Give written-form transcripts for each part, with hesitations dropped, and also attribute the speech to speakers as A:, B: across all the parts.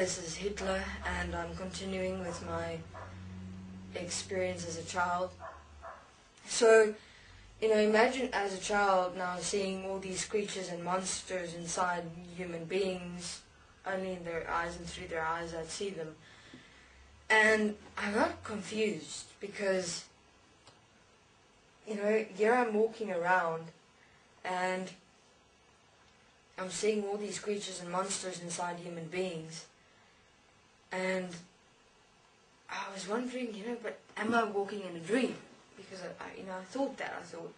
A: this is Hitler, and I'm continuing with my experience as a child. So, imagine as a child now seeing all these creatures and monsters inside human beings, only in their eyes and through their eyes I'd see them. And I got confused because, here I'm walking around and I'm seeing all these creatures and monsters inside human beings. And I was wondering, but am I walking in a dream? Because I thought that. I thought,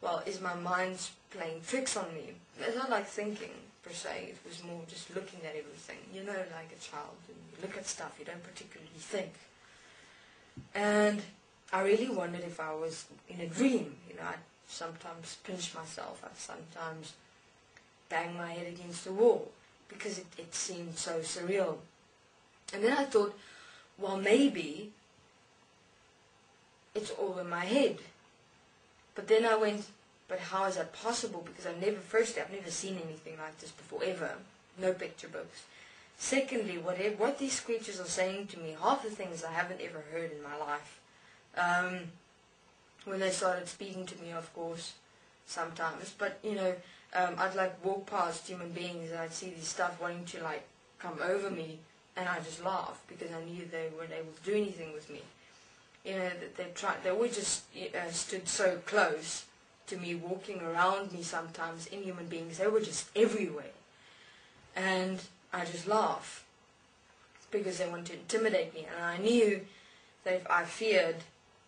A: well, is my mind playing tricks on me? It's not like thinking, per se. It was more just looking at everything. Like a child. And you look at stuff, you don't particularly think. And I really wondered if I was in a dream. I'd sometimes pinch myself. I'd sometimes bang my head against the wall. Because it seemed so surreal. And then I thought, well, maybe it's all in my head. But then I went, but how is that possible? Because I've never seen anything like this before, ever. No picture books. Secondly, what these creatures are saying to me, half the things I haven't ever heard in my life. When they started speaking to me, of course, sometimes. But, I'd walk past human beings and I'd see this stuff wanting to come over me, and I just laugh because I knew they weren't able to do anything with me. They always just stood so close to me, walking around me sometimes in human beings. They were just everywhere. And I just laugh because they want to intimidate me. And I knew that if I feared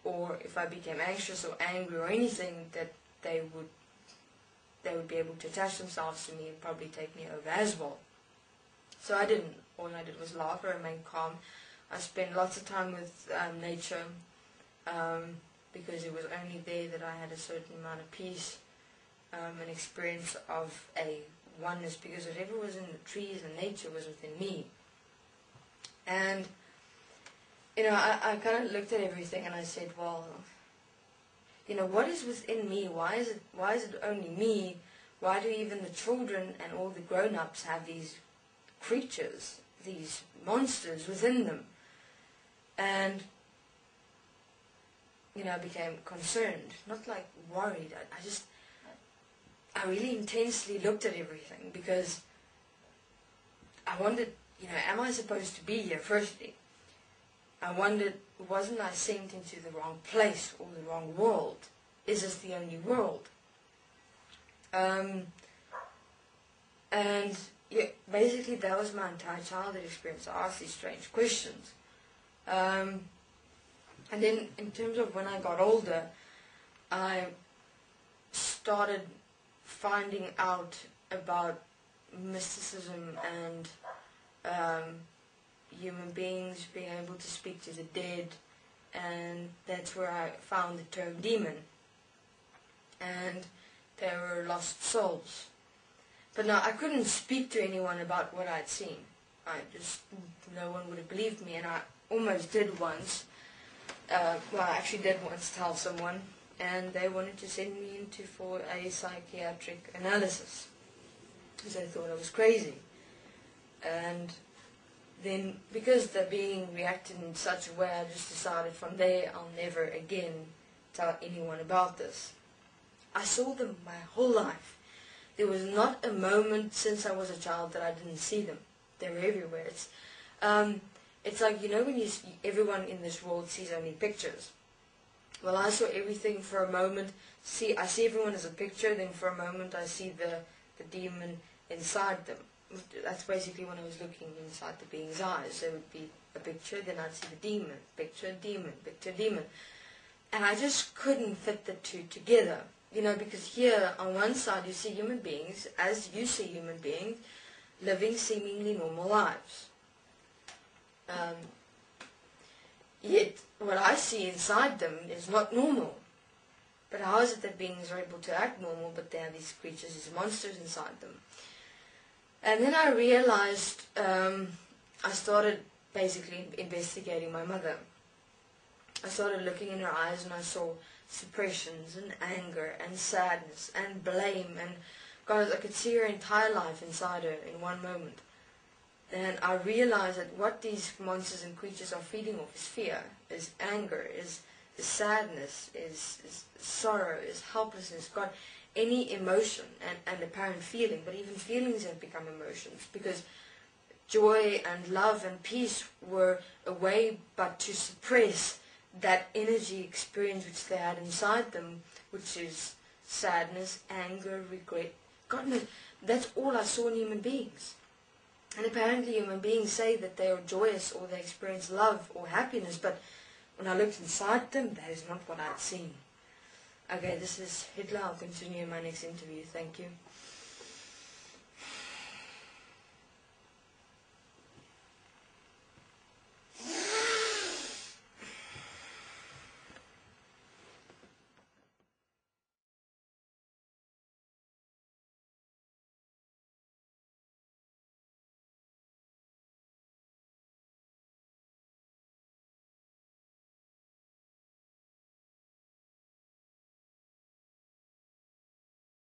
A: or if I became anxious or angry or anything, that they would be able to attach themselves to me and probably take me over as well. So I didn't. All I did was laugh. I remained calm. I spent lots of time with nature because it was only there that I had a certain amount of peace, an experience of a oneness, because whatever was in the trees and nature was within me. And, I kind of looked at everything and I said, well, what is within me? Why is it only me? Why do even the children and all the grown-ups have these creatures, these monsters within them? And, I became concerned, not worried. I really intensely looked at everything because I wondered, am I supposed to be here firstly? I wondered, wasn't I sent into the wrong place or the wrong world? Is this the only world? And yeah, basically that was my entire childhood experience. I asked these strange questions. And then in terms of when I got older, I started finding out about mysticism and human beings being able to speak to the dead, and that's where I found the term demon. And they were lost souls. But now I couldn't speak to anyone about what I'd seen. No one would have believed me, and I almost did once. I actually did once tell someone, and they wanted to send me for a psychiatric analysis because they thought I was crazy. And then, because the being reacted in such a way, I just decided from there I'll never again tell anyone about this. I saw them my whole life. There was not a moment since I was a child that I didn't see them. They were everywhere. It's like, when everyone in this world sees only pictures. Well, I saw everything for a moment. I see everyone as a picture, then for a moment I see the demon inside them. That's basically when I was looking inside the being's eyes. There would be a picture, then I'd see the demon. Picture, demon, picture, demon. And I just couldn't fit the two together. Because here on one side you see human beings, as you see human beings, living seemingly normal lives. Yet what I see inside them is not normal. But how is it that beings are able to act normal, but they have these creatures, these monsters inside them? And then I realized, I started basically investigating my mother. I started looking in her eyes and I saw suppressions and anger and sadness and blame, and God, I could see her entire life inside her in one moment. And I realized that what these monsters and creatures are feeding off is fear, is anger, is sadness, is sorrow, is helplessness. God, any emotion and apparent feeling, but even feelings have become emotions, because joy and love and peace were a way but to suppress that energy experience which they had inside them, which is sadness, anger, regret. God knows, that's all I saw in human beings. And apparently human beings say that they are joyous or they experience love or happiness, but when I looked inside them, that is not what I'd seen. Okay, this is Hitler. I'll continue in my next interview. Thank you.